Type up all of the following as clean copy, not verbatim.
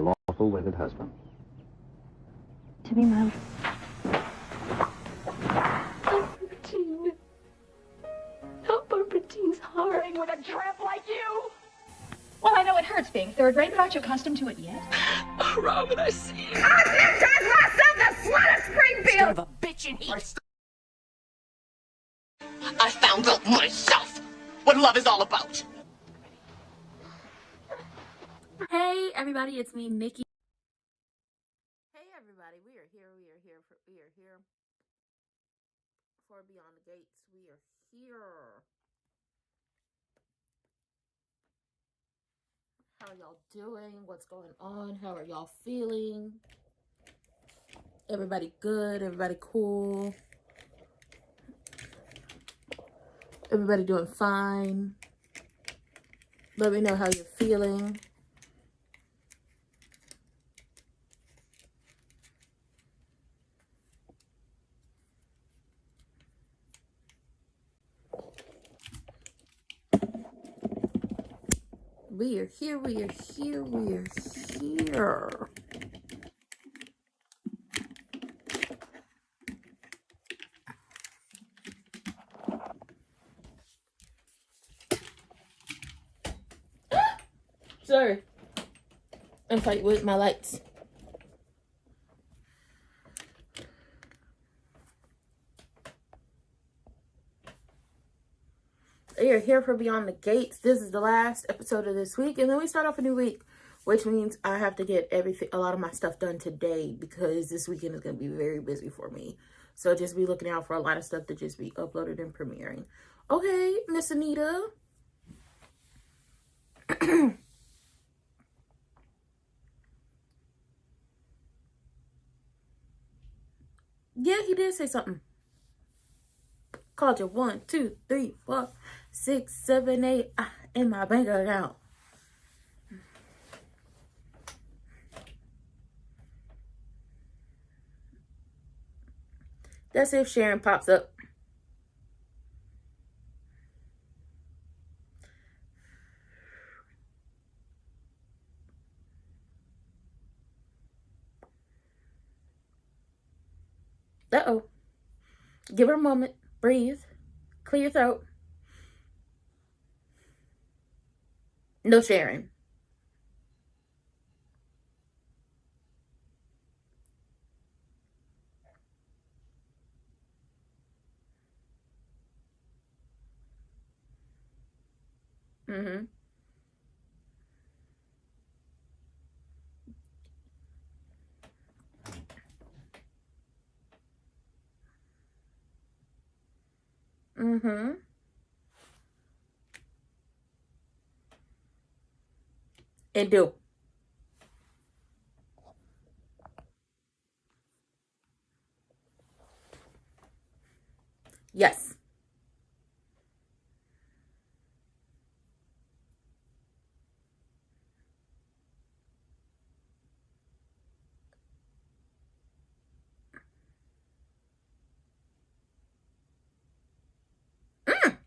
lawful wedded husband. To be my... Barbertine. How Barbertine's heart with a tramp like you. Well, I know it hurts being third rate, but aren't you accustomed to it yet? Oh, Robin, I see. I myself the slut of Springfield! Son of a bitch in heat. I found out myself what love is all about. Hey everybody, it's me, Nikki. Hey everybody, we are here for Beyond the Gates. We are here. How are y'all doing? What's going on? How are y'all feeling? Everybody good? Everybody cool? Everybody doing fine? Let me know how you're feeling. We are here, we are here, we are here. Sorry. I'm fighting with my lights. We are here for Beyond the Gates. This is the last episode of this week, and then we start off a new week, which means I have to get a lot of my stuff done today because this weekend is going to be very busy for me. So just be looking out for a lot of stuff to just be uploaded and premiering. Okay, Miss Anita. Yeah, he did say something. Called you 1, 2, 3, 4, 6, 7, 8 in my bank account. That's if Sharon pops up. Uh-oh. Give her a moment. Breathe. Clear your throat. No sharing. Mm-hmm. Mm-hmm. And do. Yes. Mm.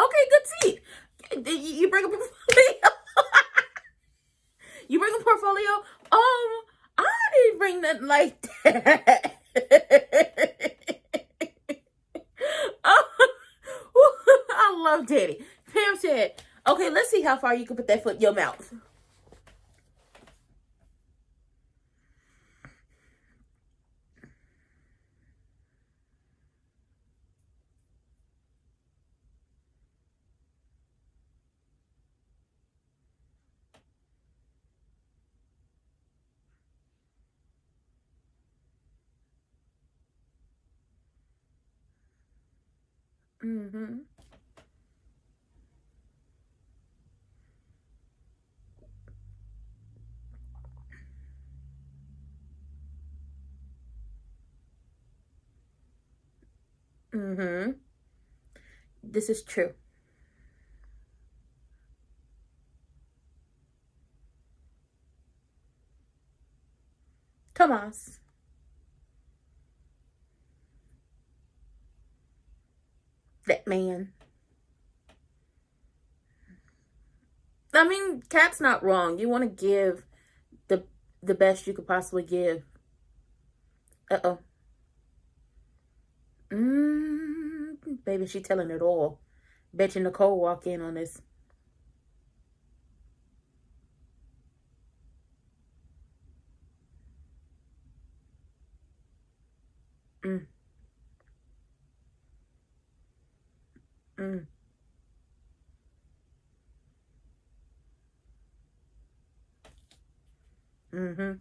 Okay, good teeth. You bring a portfolio. You bring a portfolio. I didn't bring nothing like that. I love Daddy. Pam said, okay, let's see how far you can put that foot in your mouth. Mm-hmm. Mm-hmm. This is true. Thomas. That man. I mean, Kat's not wrong. You want to give the best you could possibly give. Uh-oh. Baby, she telling it all. Bet you Nicole walk in on this. Mm. Mm. Mm-hmm.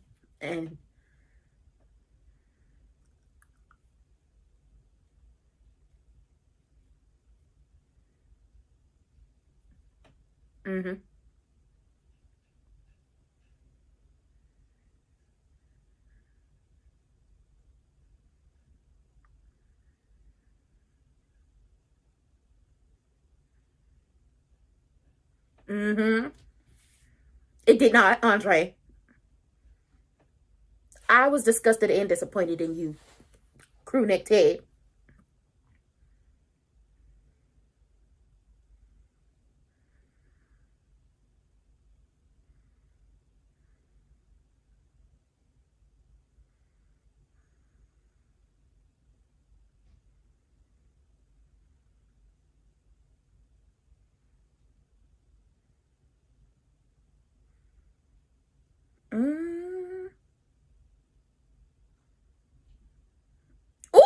And mm-hmm. Mm-hmm. It did not, Andre. I was disgusted and disappointed in you, crew neck Ted. Mm. Ooh.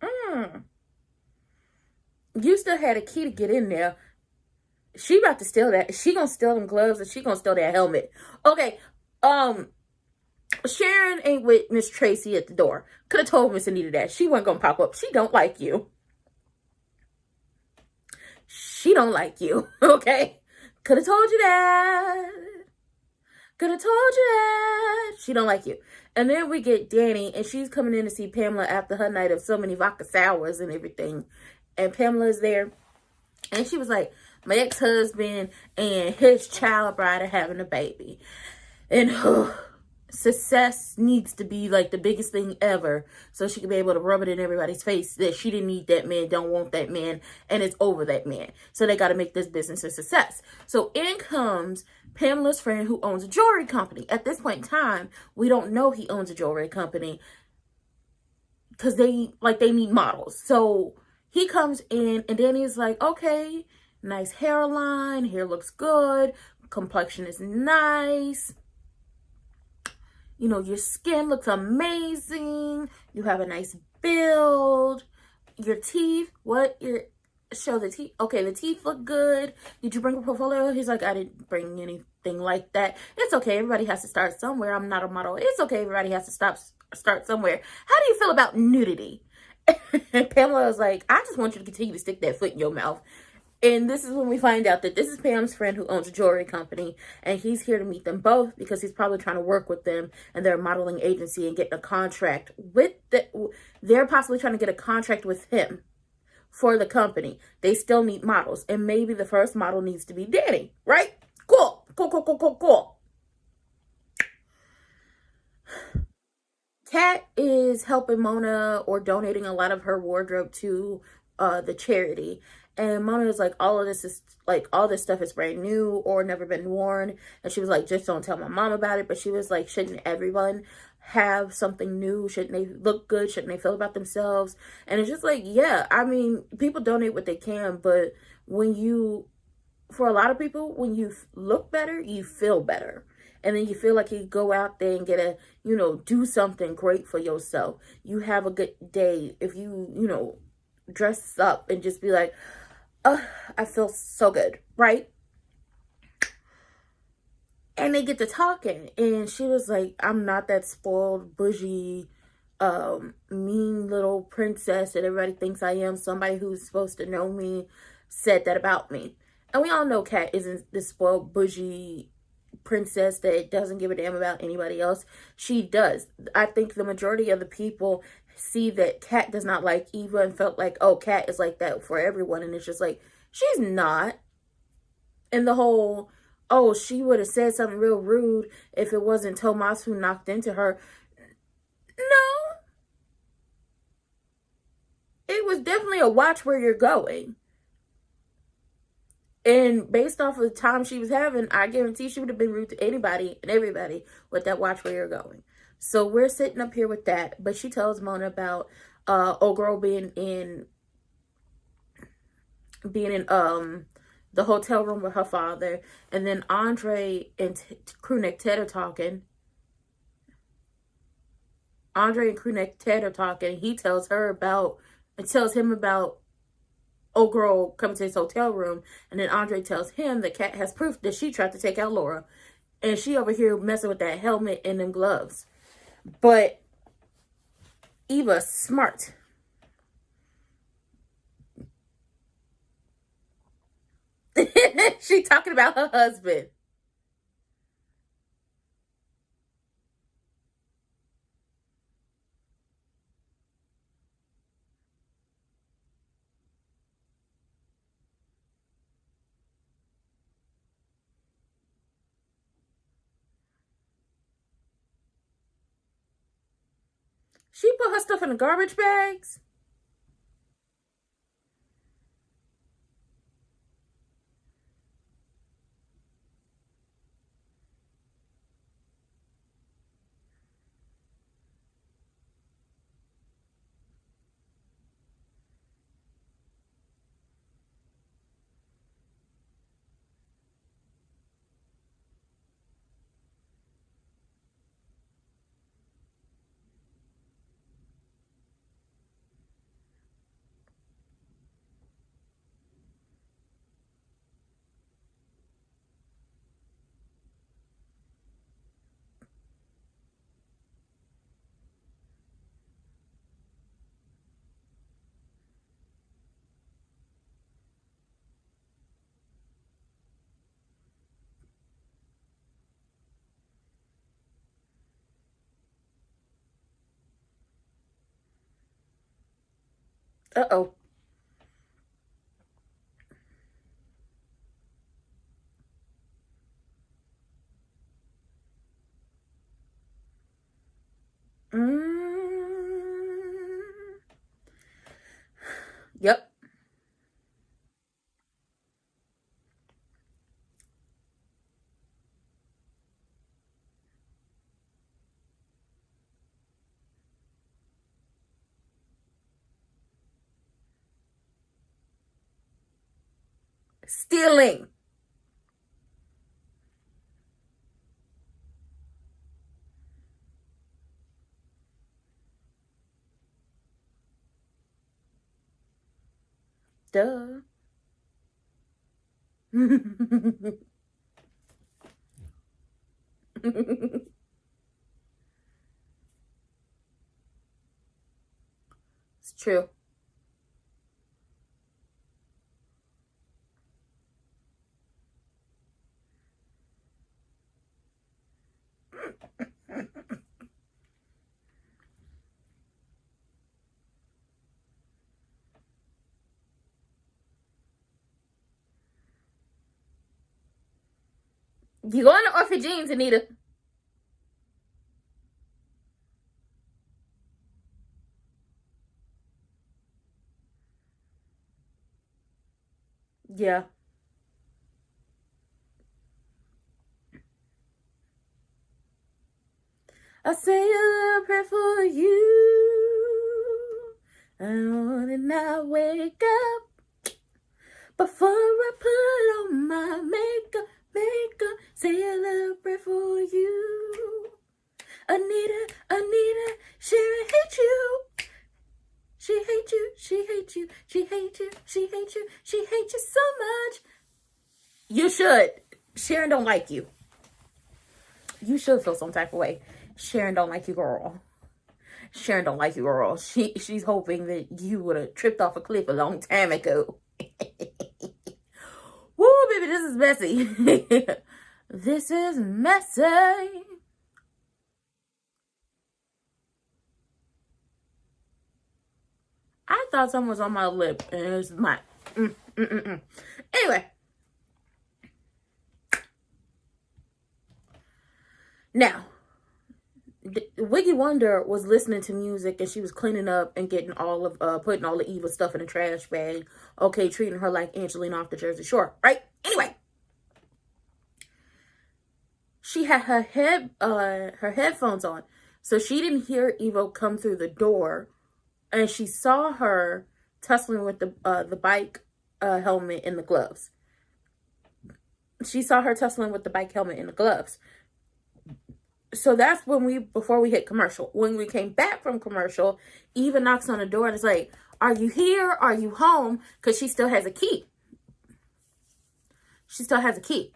Mm. You still had a key to get in there. She about to steal that. She gonna steal them gloves and she gonna steal that helmet. Okay. Sharon ain't with Miss Tracy at the door. Could have told Miss Anita that. She wasn't gonna pop up. She don't like you. She don't like you. Okay? Could have told you that. Could have told you that. She don't like you. And then we get Danny, and she's coming in to see Pamela after her night of so many vodka sours and everything. And Pamela is there. And she was like, my ex-husband and his child bride are having a baby. And success needs to be like the biggest thing ever, so she can be able to rub it in everybody's face that she didn't need that man, don't want that man, and it's over that man. So they got to make this business a success. So in comes Pamela's friend who owns a jewelry company. At this point in time, we don't know he owns a jewelry company because they need models. So he comes in and Danny's like, okay, nice hairline, hair looks good, complexion is nice. You know, your skin looks amazing. You have a nice build. Your teeth, show the teeth. Okay, the teeth look good. Did you bring a portfolio? He's like, I didn't bring anything like that. It's okay. Everybody has to start somewhere. I'm not a model. It's okay. Everybody has to start somewhere. How do you feel about nudity? And Pamela was like, I just want you to continue to stick that foot in your mouth. And this is when we find out that this is Pam's friend who owns a jewelry company. And he's here to meet them both because he's probably trying to work with them and their modeling agency and get a contract with they're possibly trying to get a contract with him for the company. They still need models. And maybe the first model needs to be Danny, right? Cool. Kat is helping Mona or donating a lot of her wardrobe to the charity. And Mona was like, all this stuff is brand new or never been worn. And she was like, just don't tell my mom about it. But she was like, shouldn't everyone have something new? Shouldn't they look good? Shouldn't they feel about themselves? And it's just like, yeah, I mean, people donate what they can, but for a lot of people, when you look better, you feel better. And then you feel like you go out there and do something great for yourself. You have a good day if you dress up and just be like, oh, I feel so good, right? And they get to talking, and she was like, I'm not that spoiled, bougie, mean little princess that everybody thinks I am. Somebody who's supposed to know me said that about me. And we all know Kat isn't this spoiled, bougie princess that doesn't give a damn about anybody else. She does. I think the majority of the people see that Kat does not like Eva and felt like, oh, Kat is like that for everyone. And it's just like, she's not. And the whole, oh, she would have said something real rude if it wasn't Tomas who knocked into her. No. It was definitely a watch where you're going. And based off of the time she was having, I guarantee she would have been rude to anybody and everybody with that watch where you're going. So we're sitting up here with that. But she tells Mona about old girl being in the hotel room with her father. And then Andre and Crewneck Ted are talking. Andre and Crewneck Ted are talking. He tells him about old girl coming to his hotel room. And then Andre tells him that Kat has proof that she tried to take out Laura. And she over here messing with that helmet and them gloves. But Eva's smart. She talking about her husband. She put her stuff in the garbage bags. Uh-oh. Yep. Stealing. Duh. It's true. You going to Orphan Jeans, Anita? Yeah. I say a little prayer for you. And I wake up before I put on my makeup. Say a little prayer for you. Anita, Sharon hates you. She hates you, she hates you, she hates you, she hates you, she hates you so much. You should. Sharon don't like you. You should feel some type of way. Sharon don't like you, girl. Sharon don't like you, girl. She's hoping that you would have tripped off a cliff a long time ago. Woo, baby, this is messy. This is messy. I thought something was on my lip, and it was not. Anyway. Now, Wiggy Wonder was listening to music, and she was cleaning up and getting all of, putting all the evil stuff in a trash bag. Okay, treating her like Angelina off the Jersey Shore, right? Anyway. She had her headphones on, so she didn't hear Evo come through the door, and she saw her tussling with the bike helmet and the gloves. She saw her tussling with the bike helmet and the gloves. So that's when before we hit commercial. When we came back from commercial, Eva knocks on the door and is like, "Are you here? Are you home?" Because she still has a key. She still has a key.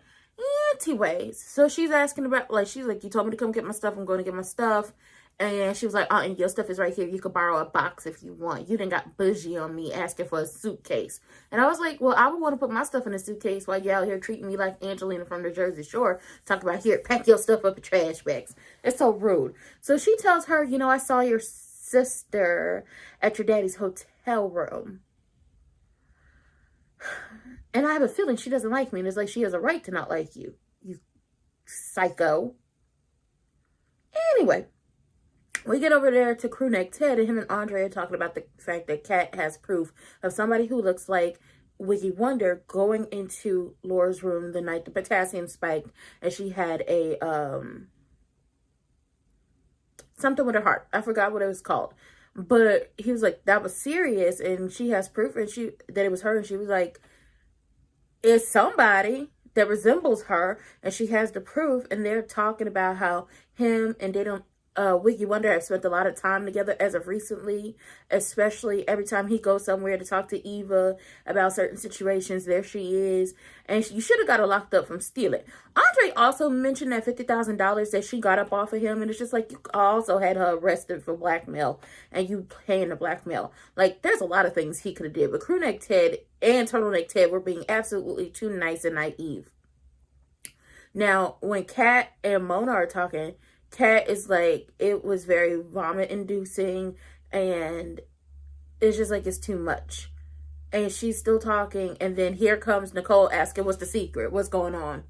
Anyways, so she's asking about, like, she's like, "You told me to come get my stuff. I'm going to get my stuff." And she was like, "Oh, and your stuff is right here. You could borrow a box if you want. You done got bougie on me asking for a suitcase." And I was like, well, I would want to put my stuff in a suitcase while you're out here treating me like Angelina from the Jersey Shore. Talk about, here, pack your stuff up in trash bags. It's so rude. So she tells her, I saw your sister at your daddy's hotel room. And I have a feeling she doesn't like me. And it's like she has a right to not like you. You psycho. Anyway. We get over there to Crewneck Ted, and him and Andre are talking about the fact that Kat has proof of somebody who looks like Wiggy Wonder going into Laura's room the night the potassium spiked, and she had a, something with her heart. I forgot what it was called. But he was like, that was serious, and she has proof and that it was her, and she was like, it's somebody that resembles her, and she has the proof, and they're talking about how him and Wiggy Wonder have spent a lot of time together as of recently, especially every time he goes somewhere to talk to Eva about certain situations. There she is. And you should have got her locked up from stealing. Andre also mentioned that $50,000 that she got up off of him. And it's just like, you also had her arrested for blackmail and you paying the blackmail. Like, there's a lot of things he could have did. But Crewneck Ted and Turtleneck Ted were being absolutely too nice and naive. Now, when Kat and Mona are talking, Kat is like, it was very vomit inducing and it's just like, it's too much. And she's still talking, and then here comes Nicole asking, what's the secret? What's going on?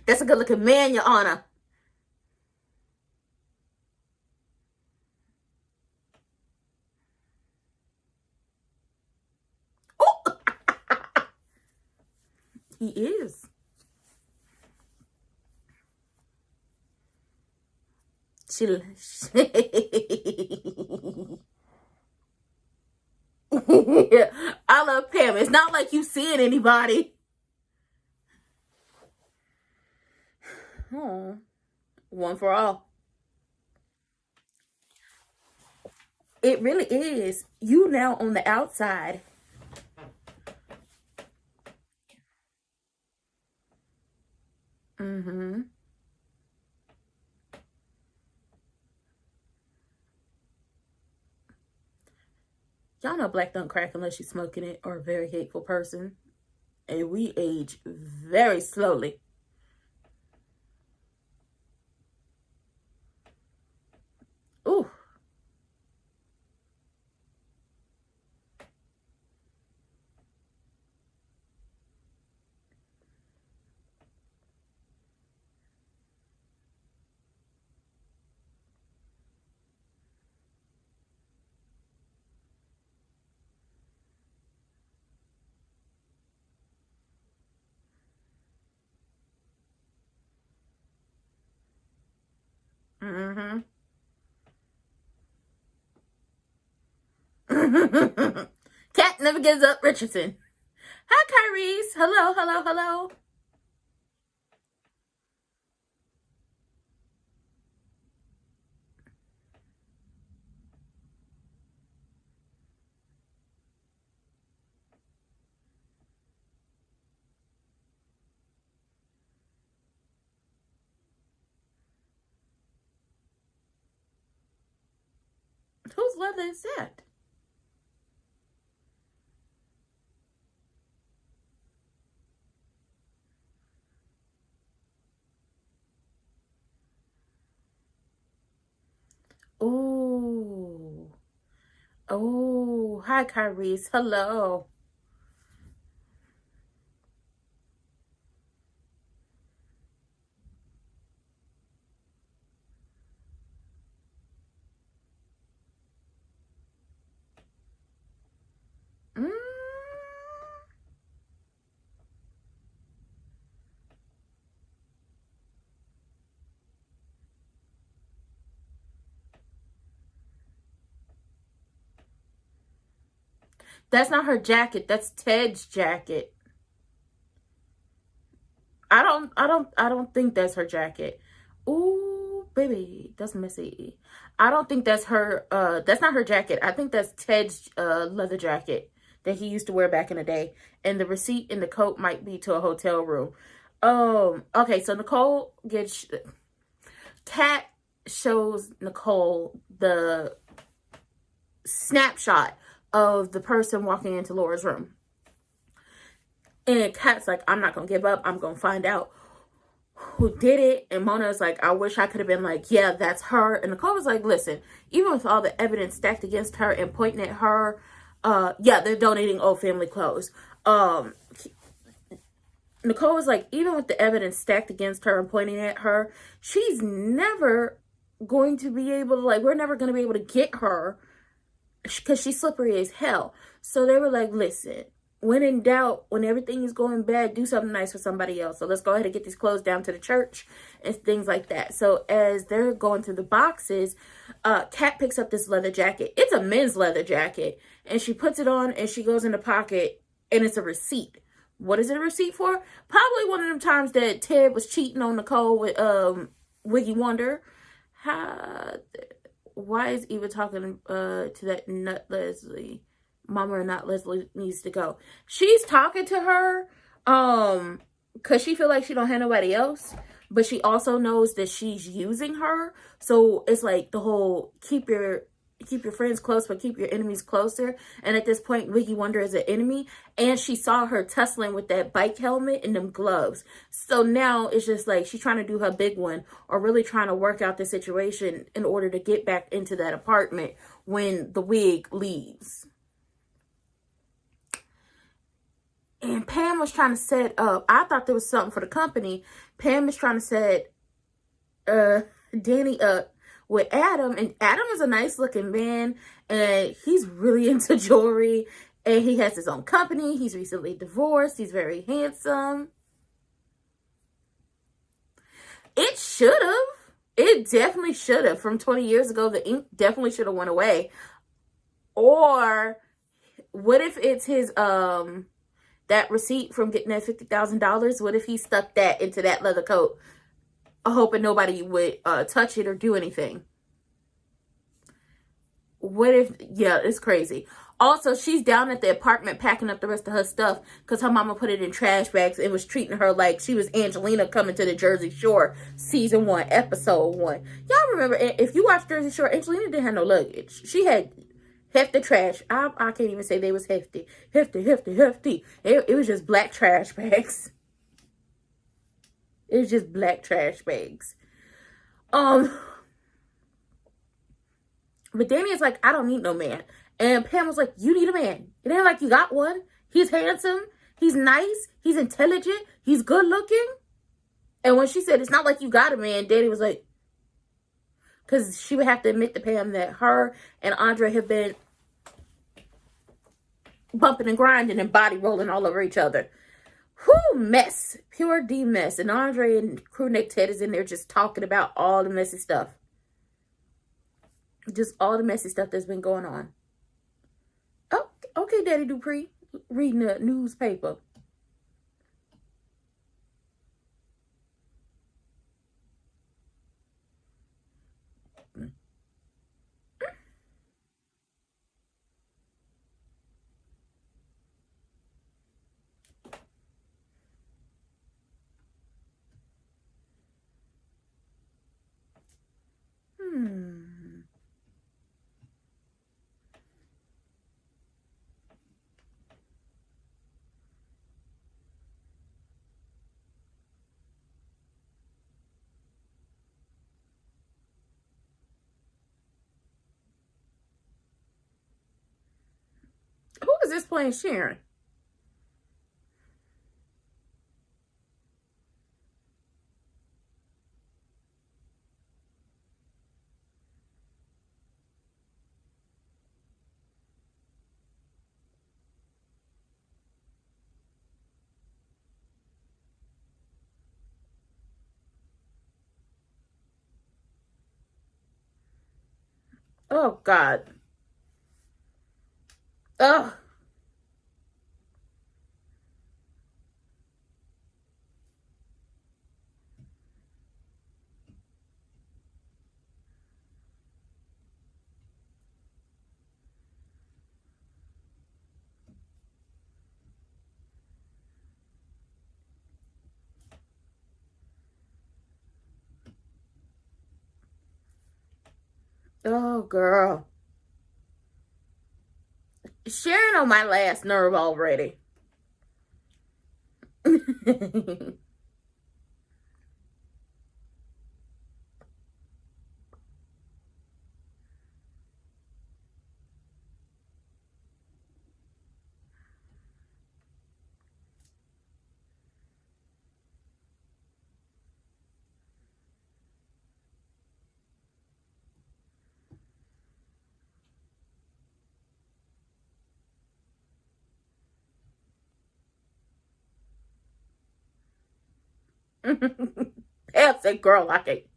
That's a good looking man, Your Honor. He is. I love Pam. It's not like you seeing anybody. Oh, one for all. It really is. You now on the outside. Mm-hmm. Y'all know black don't crack unless you're smoking it or a very hateful person. And we age very slowly. Ooh. Mm-hmm. Cat never gives up, Richardson. Hi, Kyrese. Hello, hello, hello. Whose leather is that? Ooh. Oh, hi, Kyrese. Hello. Mm. That's not her jacket. That's Ted's jacket. I don't think that's her jacket. Ooh, baby, that's messy. I don't think that's her, that's not her jacket. I think that's Ted's, leather jacket that he used to wear back in the day. And the receipt in the coat might be to a hotel room. Okay, so Nicole gets, Kat shows Nicole the snapshot of the person walking into Laura's room. And Kat's like, I'm not going to give up. I'm going to find out who did it. And Mona's like, I wish I could have been like, yeah, that's her. And Nicole was like, listen, even with all the evidence stacked against her and pointing at her, yeah, they're donating old family clothes. Nicole was like, even with the evidence stacked against her and pointing at her, she's never going to be able to, like, we're never going to be able to get her because she's slippery as hell. So they were like, listen, when in doubt, when everything is going bad, do something nice for somebody else. So let's go ahead and get these clothes down to the church and things like that. So as they're going through the boxes, Kat picks up this leather jacket. It's a men's leather jacket. And she puts it on and she goes in the pocket and it's a receipt. What is it a receipt for? Probably one of them times that Ted was cheating on Nicole with Wiggy Wonder. Why is Eva talking to that nut Leslie? Mama or not Leslie needs to go. She's talking to her because she feel like she don't have nobody else, but she also knows that she's using her. So it's like the whole keep your friends close but keep your enemies closer. And at this point, Wiggy Wonder is an enemy, and she saw her tussling with that bike helmet and them gloves. So now it's just like she's trying to do her big one, or really trying to work out the situation in order to get back into that apartment when the wig leaves. And Pam was trying to set up, I thought there was something for the company. Pam was trying to set Danny up with Adam. And Adam is a nice looking man. And he's really into jewelry. And he has his own company. He's recently divorced. He's very handsome. It should have. It definitely should have. From 20 years ago, the ink definitely should have went away. Or what if it's his that receipt from getting that $50,000, what if he stuck that into that leather coat, hoping nobody would touch it or do anything? What if, yeah, it's crazy. Also, she's down at the apartment packing up the rest of her stuff because her mama put it in trash bags and was treating her like she was Angelina coming to the Jersey Shore, season 1, episode 1. Y'all remember, if you watch Jersey Shore, Angelina didn't have no luggage. She had hefty trash. I can't even say they was hefty. Hefty. It was just black trash bags. It was just black trash bags. But Danny is like, I don't need no man. And Pam was like, you need a man. It ain't like you got one. He's handsome. He's nice. He's intelligent. He's good looking. And when she said, it's not like you got a man, Danny was like, because she would have to admit to Pam that her and Andre have been bumping and grinding and body rolling all over each other. Whew, mess. Pure D mess. And Andre and Crewneck Ted is in there just talking about all the messy stuff. Just all the messy stuff that's been going on. Oh, okay, Daddy Dupree. Reading the newspaper. Who is this playing Sharon? Oh, God. Ugh. Oh, girl. Sharon on my last nerve already. That's a girl like it.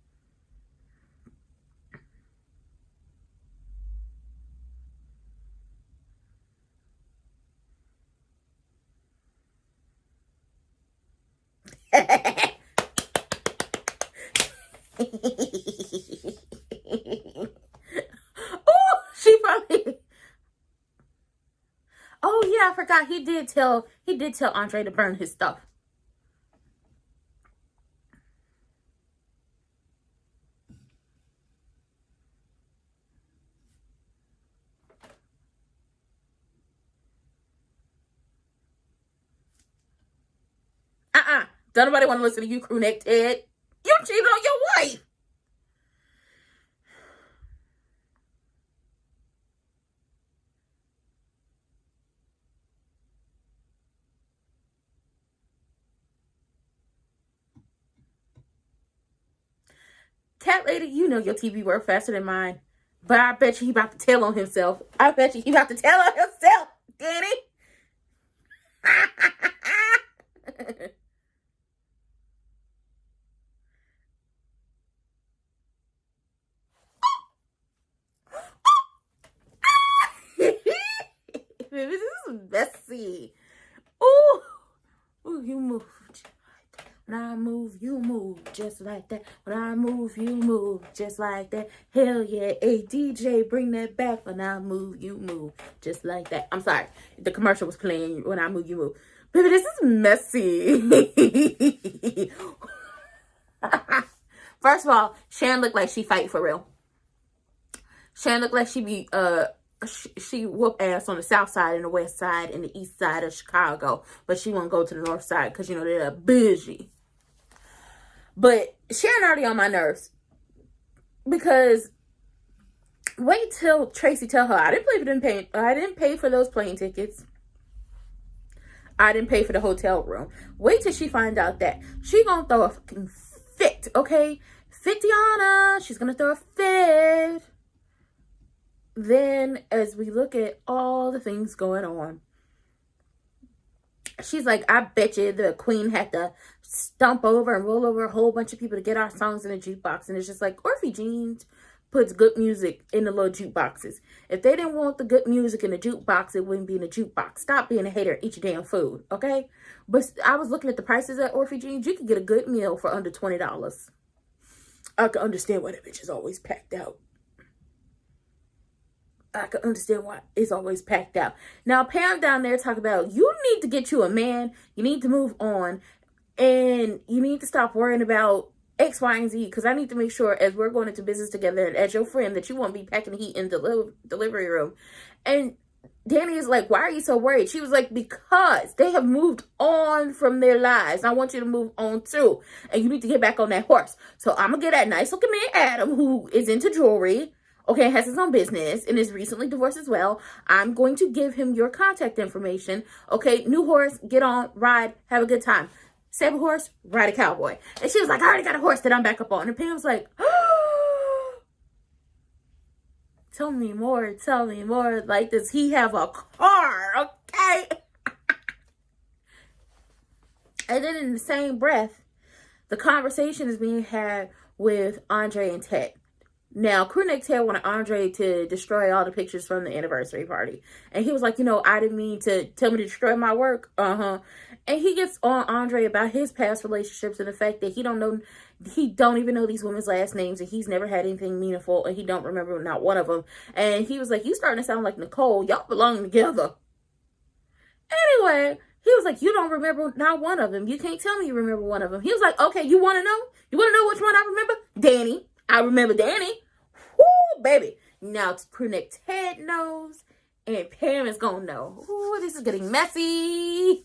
Oh, she probably. Oh yeah, I forgot. He did tell Andre to burn his stuff. Don't nobody want to listen to you, Crewneck Ted. You cheated on your wife. Cat lady, you know your TV work faster than mine. But I bet you he about to tell on himself. I bet you he about to tell on himself, Danny. This is messy. Oh, you moved. When I move, you move just like that. When I move, you move just like that. Hell yeah. Hey, DJ, bring that back. When I move, you move just like that. I'm sorry. The commercial was playing When I Move, You Move. Baby, this is messy. First of all, Sharon looked like she fight for real. Sharon looked like she whoop ass on the south side and the west side and the east side of Chicago, but she won't go to the north side because, you know, they're busy. But Sharon already on my nerves because wait till Tracy tell her I didn't pay for those plane tickets. I didn't pay for the hotel room. Wait till she finds out that she gonna throw a fucking fit, okay? Fitiana, she's gonna throw a fit. Then, as we look at all the things going on, she's like, I bet you the queen had to stomp over and roll over a whole bunch of people to get our songs in the jukebox. And it's just like, Orphe Jeans puts good music in the little jukeboxes. If they didn't want the good music in the jukebox, it wouldn't be in the jukebox. Stop being a hater and eat your damn food, okay? But I was looking at the prices at Orphe Jeans. You could get a good meal for under $20. I can understand why that bitch is always packed out. I can understand why it's always packed out. Now, Pam down there talk about, you need to get you a man. You need to move on. And you need to stop worrying about X, Y, and Z. Because I need to make sure as we're going into business together and as your friend that you won't be packing heat in the delivery room. And Danny is like, why are you so worried? She was like, because they have moved on from their lives. I want you to move on too. And you need to get back on that horse. So I'm going to get that nice looking man, Adam, who is into jewelry. Okay, has his own business and is recently divorced as well. I'm going to give him your contact information. Okay, new horse, get on, ride, have a good time. Save a horse, ride a cowboy. And she was like, I already got a horse that I'm back up on. And Pam was like, oh, tell me more. Like, does he have a car? Okay. And then in the same breath, the conversation is being had with Andre and Ted. Now, Crewneck Ted wanted Andre to destroy all the pictures from the anniversary party. And he was like, you know, I didn't mean to tell me to destroy my work. And he gets on Andre about his past relationships and the fact that he don't even know these women's last names and he's never had anything meaningful and he don't remember not one of them. And he was like, you starting to sound like Nicole. Y'all belong together. Anyway, he was like, you don't remember not one of them. You can't tell me you remember one of them. He was like, okay, you want to know? You want to know which one I remember? Danny. I remember Danny. Woo, baby. Now Crewneck Ted knows, and Pam is gonna know. Ooh, this is getting messy.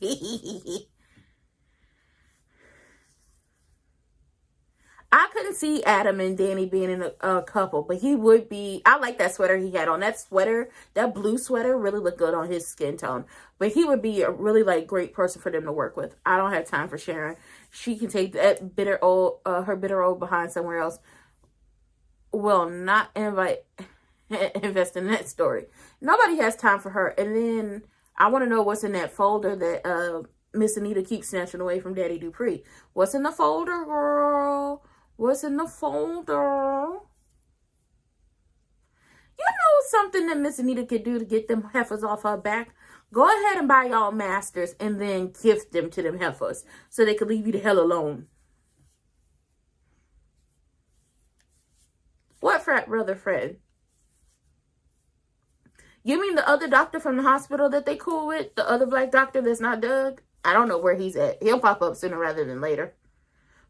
I couldn't see Adam and Danny being in a couple, but he would be. I like that sweater he had on. That sweater, that blue sweater, really looked good on his skin tone. But he would be a really great person for them to work with. I don't have time for Sharon. She can take that her bitter old behind somewhere else. Will not invest in that story. Nobody has time for her. And then I want to know what's in that folder that Miss Anita keeps snatching away from Daddy Dupree. What's in the folder, girl? What's in the folder? You know something that Miss Anita could do to get them heifers off her back? Go ahead and buy y'all masters and then gift them to them heifers so they could leave you the hell alone. What frat brother Fred? You mean the other doctor from the hospital that they cool with? The other black doctor that's not Doug? I don't know where he's at. He'll pop up sooner rather than later.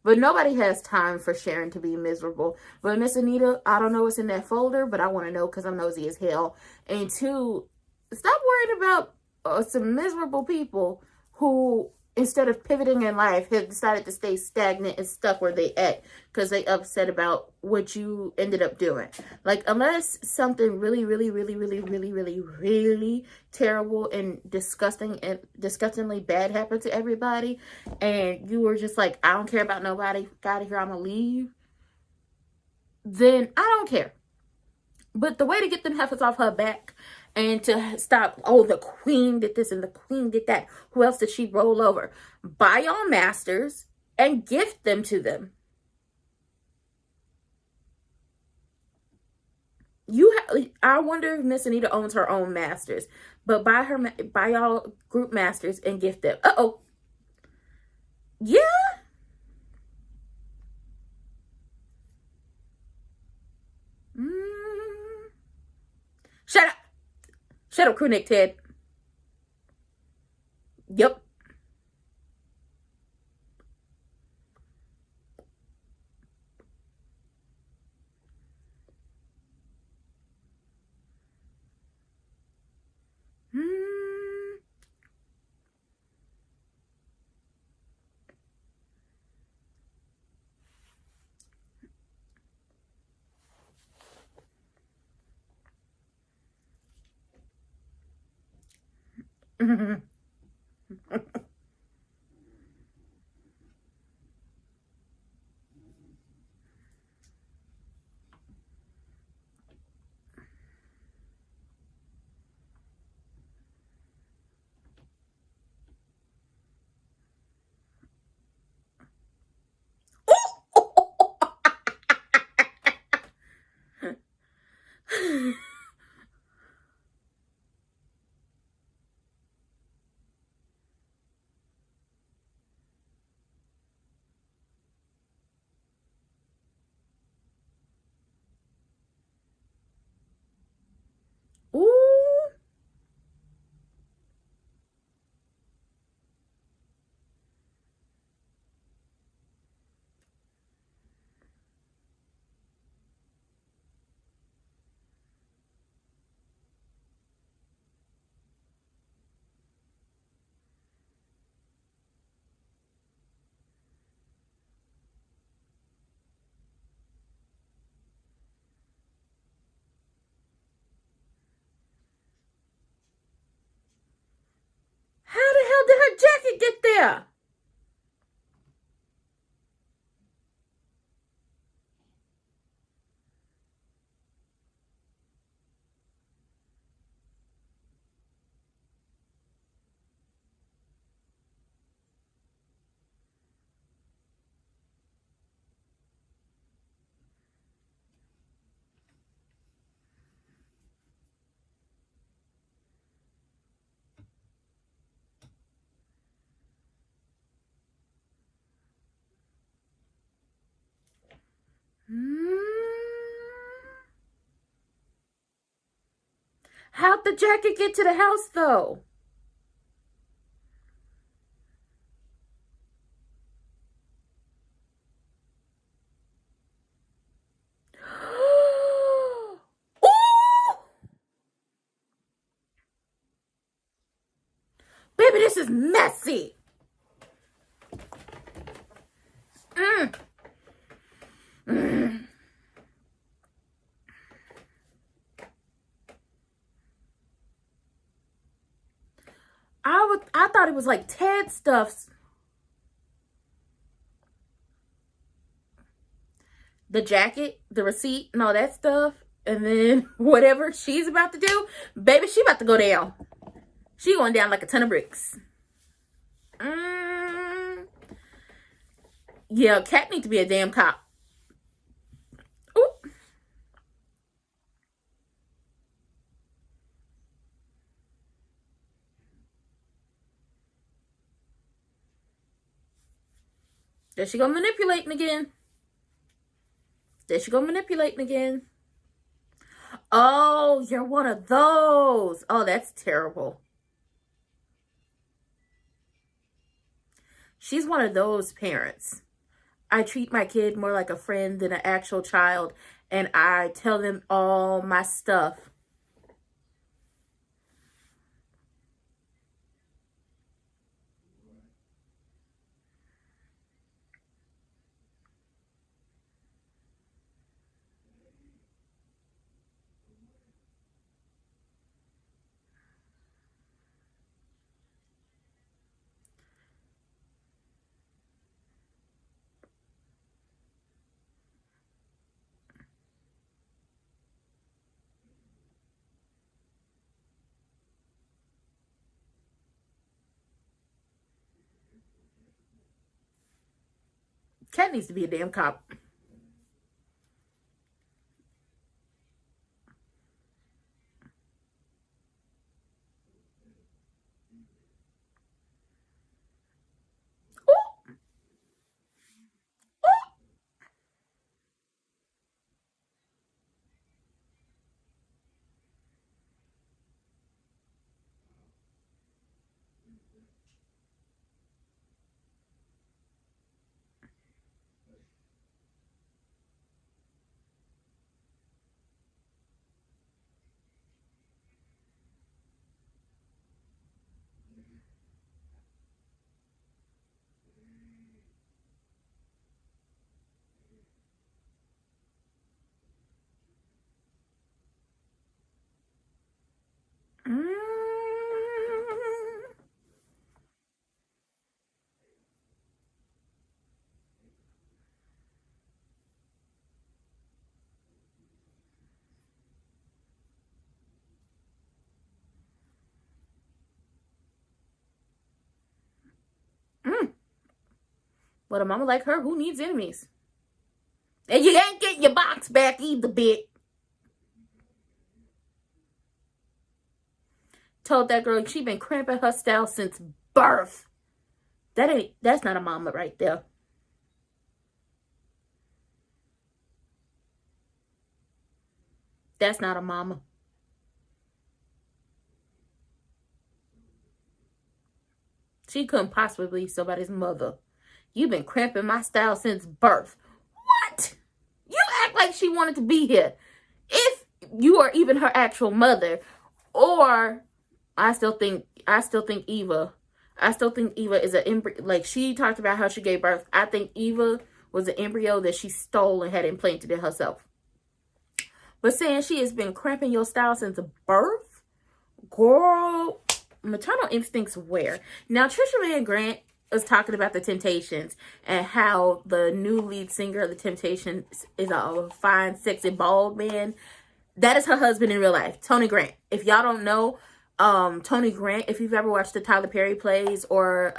But nobody has time for Sharon to be miserable. But Miss Anita, I don't know what's in that folder, but I want to know because I'm nosy as hell. And two, stop worrying about some miserable people who, instead of pivoting in life, have decided to stay stagnant and stuck where they at because they upset about what you ended up doing. Like, unless something really, really, really, really, really, really, really terrible and disgustingly bad happened to everybody, and you were just like, I don't care about nobody, got here, I'm gonna leave, then I don't care. But the way to get them heifers off her back and to stop, oh, the queen did this and the queen did that. Who else did she roll over? Buy y'all masters and gift them to them. I wonder if Miss Anita owns her own masters. But buy y'all group masters and gift them. Uh-oh. Yeah. Shut up. Shut up, crewneck Ted. Yep. Ooh. How the hell did her jacket get there? How'd the jacket get to the house, though? Ooh! Baby, this is messy. I thought it was like Ted stuffs. The jacket, the receipt, and all that stuff. And then whatever she's about to do, baby, she about to go down. She going down like a ton of bricks. Yeah, Cat need to be a damn cop. Ooh. There she go manipulating again. There she go manipulating again. Oh, you're one of those. Oh, that's terrible. She's one of those parents. I treat my kid more like a friend than an actual child, and I tell them all my stuff. Cat needs to be a damn cop. But a mama like her, who needs enemies? And you ain't getting your box back either, bitch. Told that girl she been cramping her style since birth. That's not a mama right there. That's not a mama. She couldn't possibly be somebody's mother. You've been cramping my style since birth. What? You act like she wanted to be here. If you are even her actual mother, or I still think Eva is an embryo. Like, she talked about how she gave birth. I think Eva was an embryo that she stole and had implanted in herself. But saying she has been cramping your style since birth, girl, maternal instincts where? Now, Trisha Van Grant was talking about the Temptations and how the new lead singer of the Temptations is a fine, sexy, bald man. That is her husband in real life, Tony Grant. If y'all don't know, Tony Grant, if you've ever watched the Tyler Perry plays or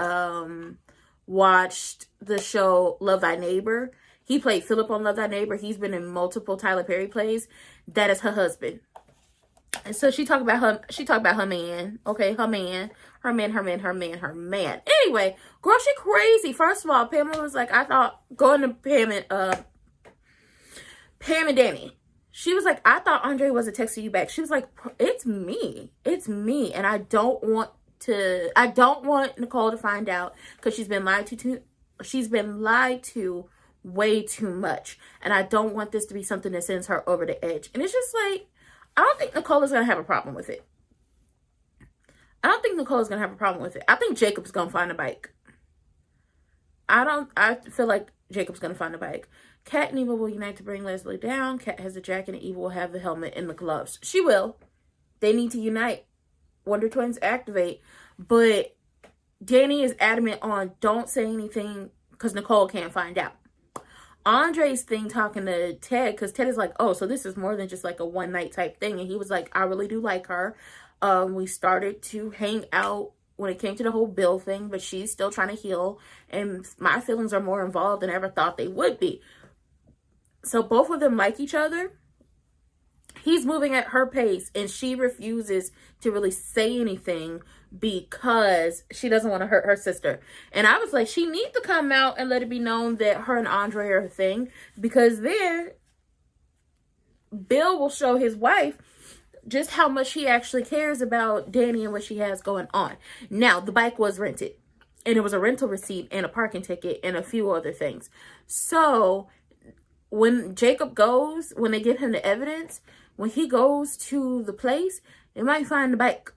watched the show Love Thy Neighbor, he played Philip on Love Thy Neighbor. He's been in multiple Tyler Perry plays. That is her husband. And so she talked about her man. Okay, her man. Anyway, girl, she crazy. First of all, Pamela was like, I thought, going to Pam and Danny. She was like, I thought Andre wasn't texting you back. She was like, it's me. And I don't want Nicole to find out, because she's been lied to way too much. And I don't want this to be something that sends her over the edge. And it's just like, I don't think Nicole is going to have a problem with it. I think Jacob's going to find a bike. I feel like Jacob's going to find a bike. Kat and Eva will unite to bring Leslie down. Kat has the jacket and Eva will have the helmet and the gloves. She will. They need to unite. Wonder Twins activate. But Danny is adamant on don't say anything because Nicole can't find out. Andre's thing talking to Ted, because Ted is like, oh, so this is more than just like a one night type thing. And he was like, I really do like her. We started to hang out when it came to the whole Bill thing, but she's still trying to heal. And my feelings are more involved than I ever thought they would be. So both of them like each other. He's moving at her pace and she refuses to really say anything because she doesn't want to hurt her sister. And I was like, she needs to come out and let it be known that her and Andre are a thing, because then Bill will show his wife just how much he actually cares about Danny and what she has going on. Now, the bike was rented and it was a rental receipt and a parking ticket and a few other things. So when they give him the evidence, when he goes to the place, they might find the bike.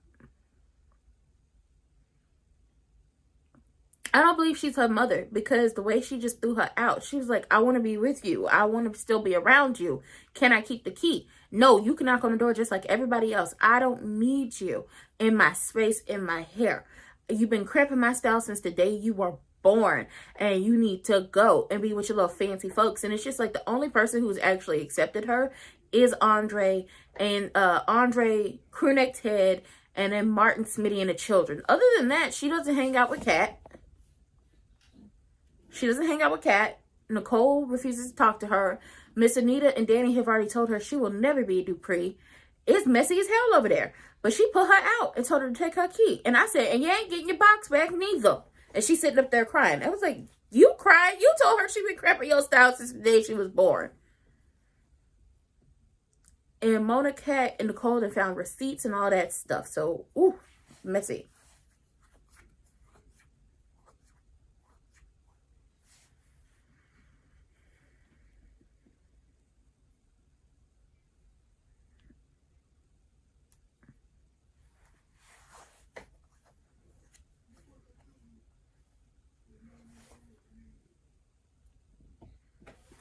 I don't believe she's her mother, because the way she just threw her out, she was like, I want to be with you. I want to still be around you. Can I keep the key? No, you can knock on the door just like everybody else. I don't need you in my space, in my hair. You've been cramping my style since the day you were born, and you need to go and be with your little fancy folks. And it's just like the only person who's actually accepted her is Andre, and Andre, Crewneck Ted, and then Martin, Smitty, and the children. Other than that, she doesn't hang out with Kat. Nicole refuses to talk to her. Miss Anita and Danny have already told her she will never be a Dupree. It's messy as hell over there. But she put her out and told her to take her key. And I said, and you ain't getting your box back neither. And she's sitting up there crying. I was like, you cried? You told her she been cramping your style since the day she was born. And Mona, Kat, and Nicole have found receipts and all that stuff. So, ooh, messy.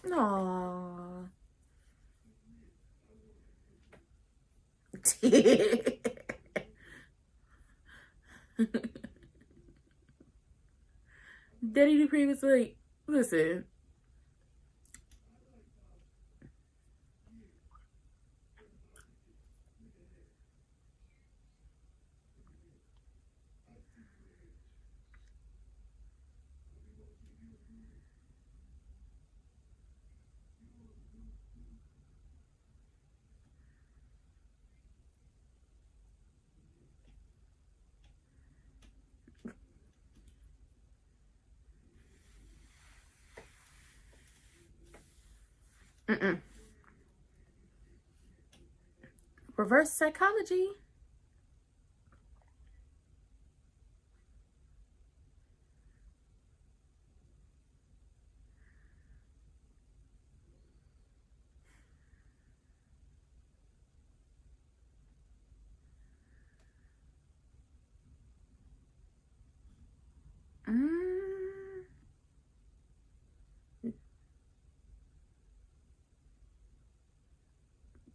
Aww. Daddy Dupree was like, listen. Reverse psychology.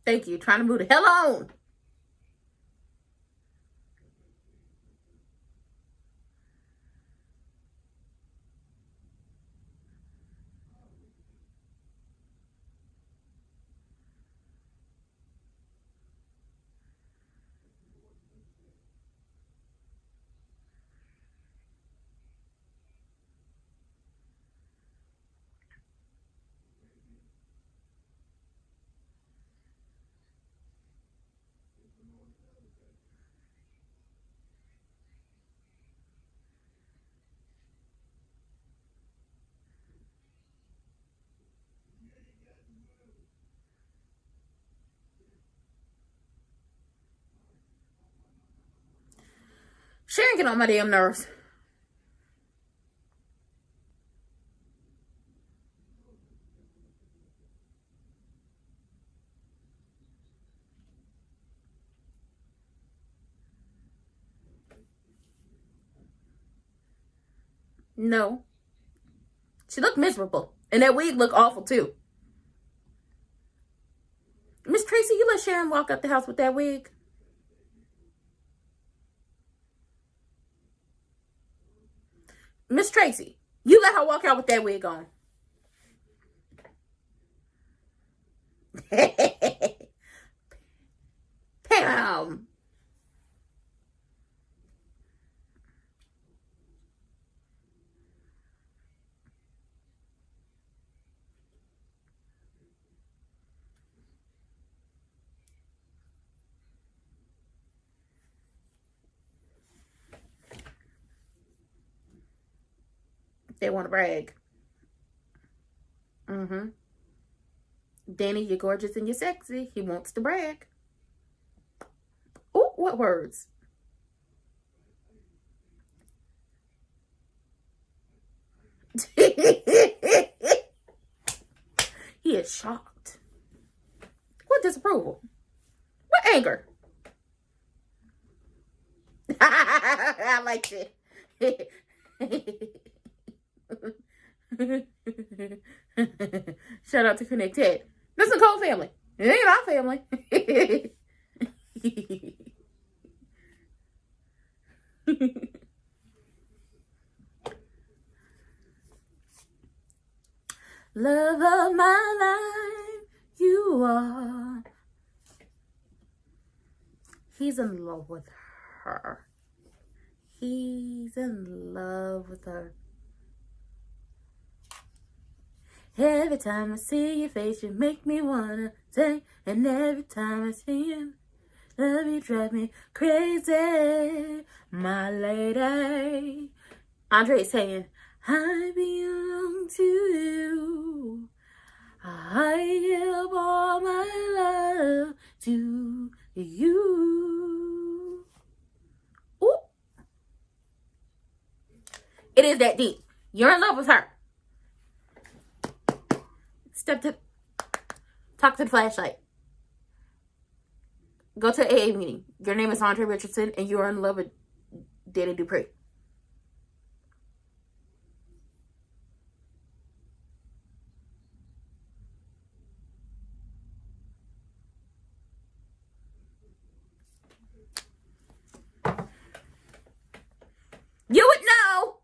Thank you. Trying to move the hell on. Sharon get on my damn nerves. No. She looked miserable. And that wig looked awful too. Miss Tracy, you let Sharon walk out the house with that wig? Miss Tracy, you let her walk out with that wig on. Pam. They want to brag. Danny, you're gorgeous and you're sexy. He wants to brag. Oh, what words? He is shocked. What disapproval? What anger? I liked it. Shout out to Connected. This is Nicole family. It ain't our family. Love of my life, you are. He's in love with her. He's in love with her. Every time I see your face, you make me wanna sing. And every time I see you, love you drive me crazy, my lady. Andre is saying, I belong to you. I give all my love to you. Ooh. It is that deep. You're in love with her. Talk to the flashlight. Go to an AA meeting. Your name is Andre Richardson and you are in love with Danny Dupree. You would know.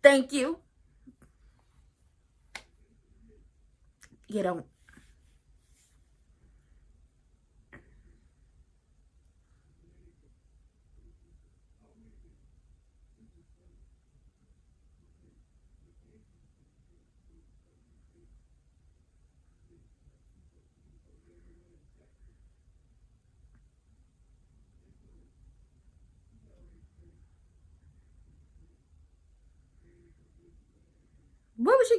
Thank you. You don't.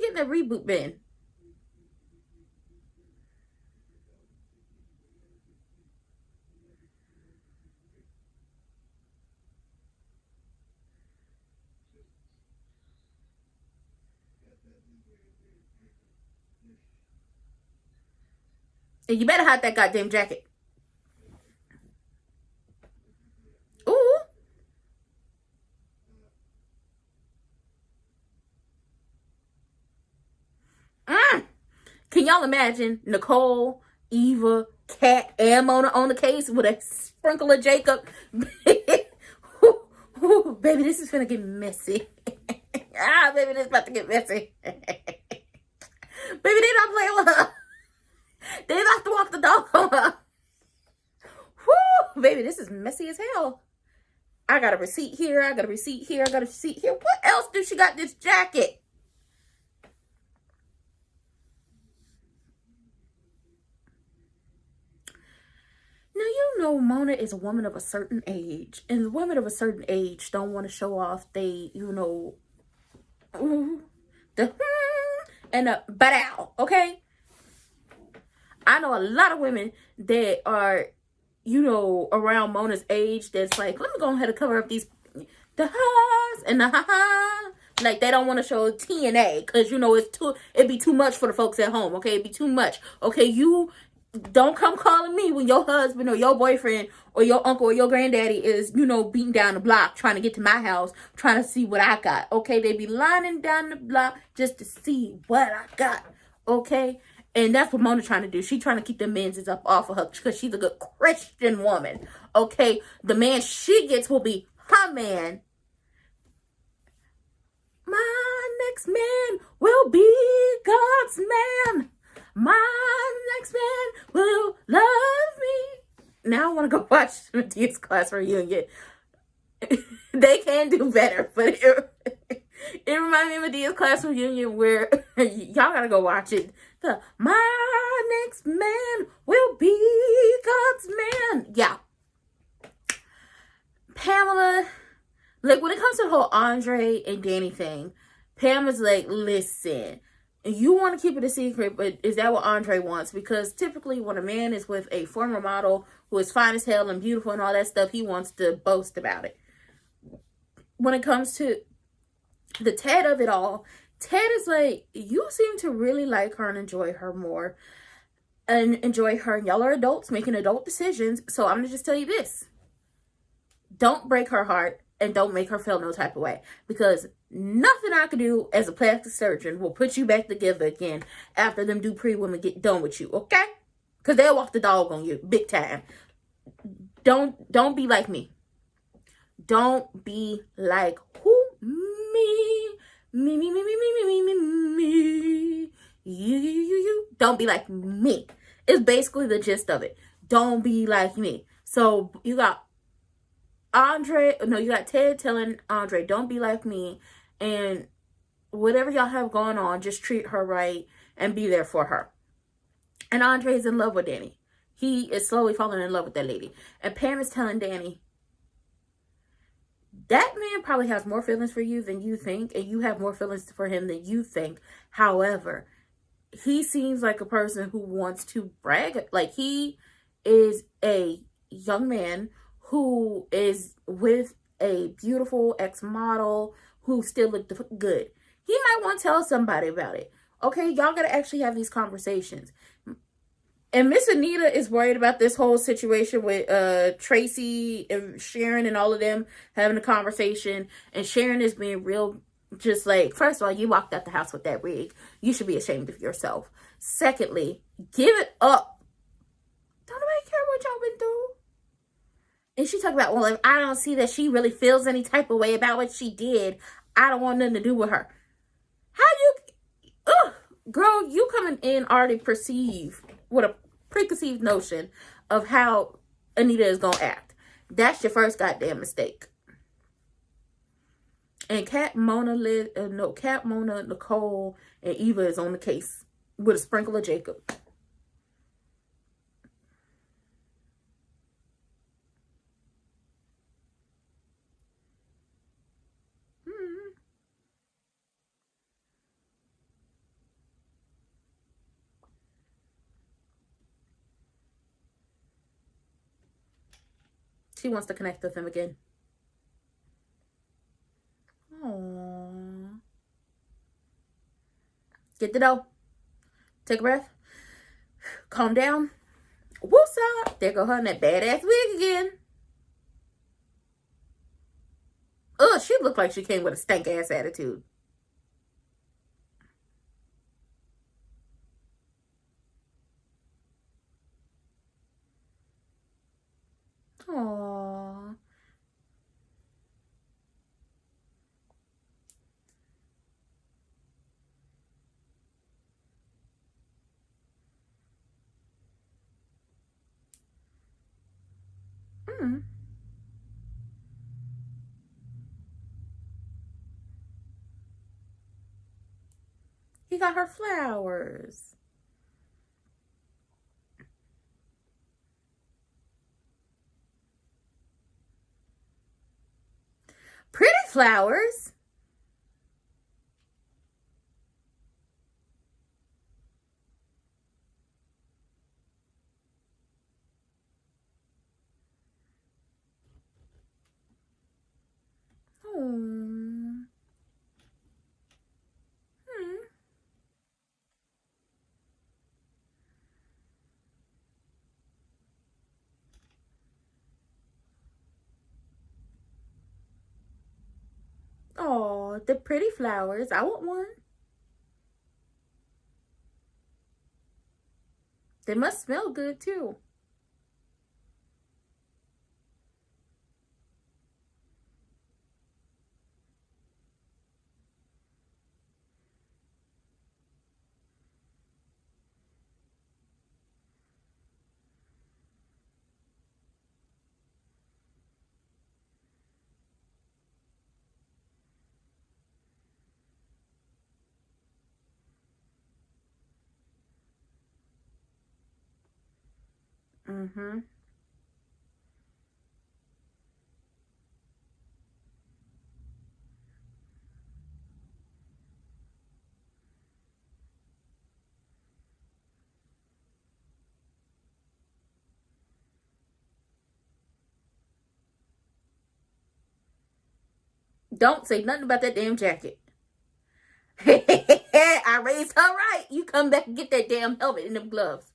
we getting a reboot bin? And you better hide that goddamn jacket. Ooh. Can y'all imagine Nicole, Eva, Kat, and Mona on the case with a sprinkle of Jacob? Baby, this is finna get messy. Baby, this is about to get messy. Baby, they not playing with her. They about to walk the dog on her. Woo, baby, this is messy as hell. I got a receipt here. I got a receipt here. I got a receipt here. What else do she got this jacket? Now, you know Mona is a woman of a certain age. And the women of a certain age don't want to show off they, you know, the and the ba-dow, okay? I know a lot of women that are, you know, around Mona's age that's like, let me go ahead and cover up these, the ha's and the ha-ha. Like, they don't want to show TNA because, you know, it'd be too much for the folks at home, okay? It'd be too much. Okay, you don't come calling me when your husband or your boyfriend or your uncle or your granddaddy is, you know, beating down the block trying to get to my house, trying to see what I got, okay? They be lining down the block just to see what I got, okay? And that's what Mona trying to do. She trying to keep the men's up off of her because she's a good Christian woman, okay? The man she gets will be her man. My next man will be God's man. My next man will love me. Now I want to go watch Medea's class reunion. They can do better, but it reminds me of Medea's class reunion where y'all gotta go watch it. My next man will be God's man. Yeah. Pamela, like, when it comes to the whole Andre and Danny thing, Pam is like, listen, you want to keep it a secret, but is that what Andre wants? Because typically when a man is with a former model who is fine as hell and beautiful and all that stuff, he wants to boast about it. When it comes to the Ted of it all, Ted is like, you seem to really like her and enjoy her more. And enjoy her. And y'all are adults making adult decisions. So I'm going to just tell you this. Don't break her heart. And don't make her feel no type of way. Because nothing I can do as a plastic surgeon will put you back together again after them Dupree women get done with you. Okay? Because they'll walk the dog on you. Big time. Don't be like me. Don't be like who? Me. You. Don't be like me. It's basically the gist of it. Don't be like me. So you got you got Ted telling Andre, don't be like me, and whatever y'all have going on, just treat her right and be there for her. And Andre is in love with Danny. He is slowly falling in love with that lady. And Pam is telling Danny, that man probably has more feelings for you than you think, and you have more feelings for him than you think. However, he seems like a person who wants to brag. Like, he is a young man who is with a beautiful ex-model who still looked good. He might want to tell somebody about it. Okay, y'all got to actually have these conversations. And Miss Anita is worried about this whole situation with Tracy and Sharon and all of them having a conversation. And Sharon is being real, just like, first of all, you walked out the house with that wig. You should be ashamed of yourself. Secondly, give it up. Don't nobody care what y'all been through. And she talked about, well, if I don't see that she really feels any type of way about what she did, I don't want nothing to do with her. How you, girl, you coming in already perceived with a preconceived notion of how Anita is going to act. That's your first goddamn mistake. And Mona, Nicole, and Eva is on the case with a sprinkle of Jacob. She wants to connect with him again. Aww. Get the dough. Take a breath. Calm down. Woosah. There go her in that badass wig again. Ugh, she looked like she came with a stank ass attitude. Aww. He got her flowers. Pretty flowers. Oh. Oh, the pretty flowers. I want one. They must smell good too. Mm-hmm. Don't say nothing about that damn jacket. I raised her right. You come back and get that damn helmet and them gloves.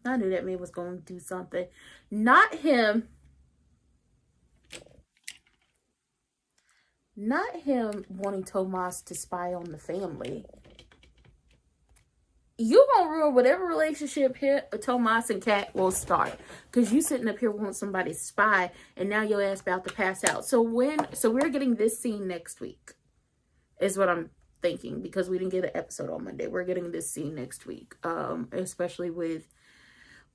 I knew that man was going to do something. Not him. Not him wanting Tomas to spy on the family. You gonna ruin whatever relationship here Tomas and Kat will start. Because you sitting up here wanting somebody to spy. And now your ass about to pass out. So we're getting this scene next week. Is what I'm thinking. Because we didn't get an episode on Monday. We're getting this scene next week. Especially with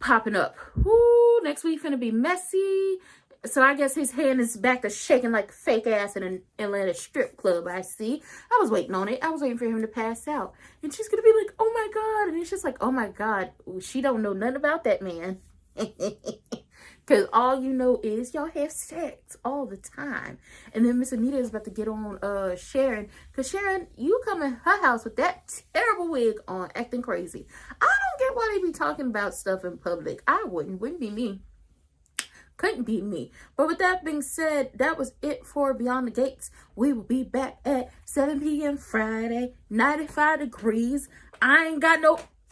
popping up. Woo, next week gonna be messy. So I guess his hand is back to shaking like fake ass in an Atlanta strip club. I see. I was waiting on it. I was waiting for him to pass out. And she's gonna be like, oh my God. And it's just like, oh my God. She don't know nothing about that man. Because all you know is y'all have sex all the time. And then Miss Anita is about to get on Sharon. Because Sharon, you come in her house with that terrible wig on, acting crazy. I don't get why they be talking about stuff in public. I wouldn't. Wouldn't be me. Couldn't be me. But with that being said, that was it for Beyond the Gates. We will be back at 7 p.m. Friday, 95 degrees. I ain't got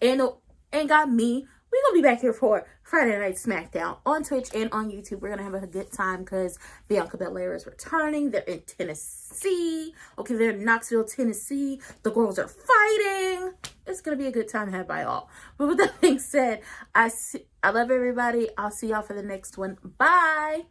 ain't got me we're going to be back here for Friday Night SmackDown on Twitch and on YouTube. We're going to have a good time because Bianca Belair is returning. They're in Tennessee. Okay, they're in Knoxville, Tennessee. The girls are fighting. It's going to be a good time had by all. But with that being said, I love everybody. I'll see y'all for the next one. Bye.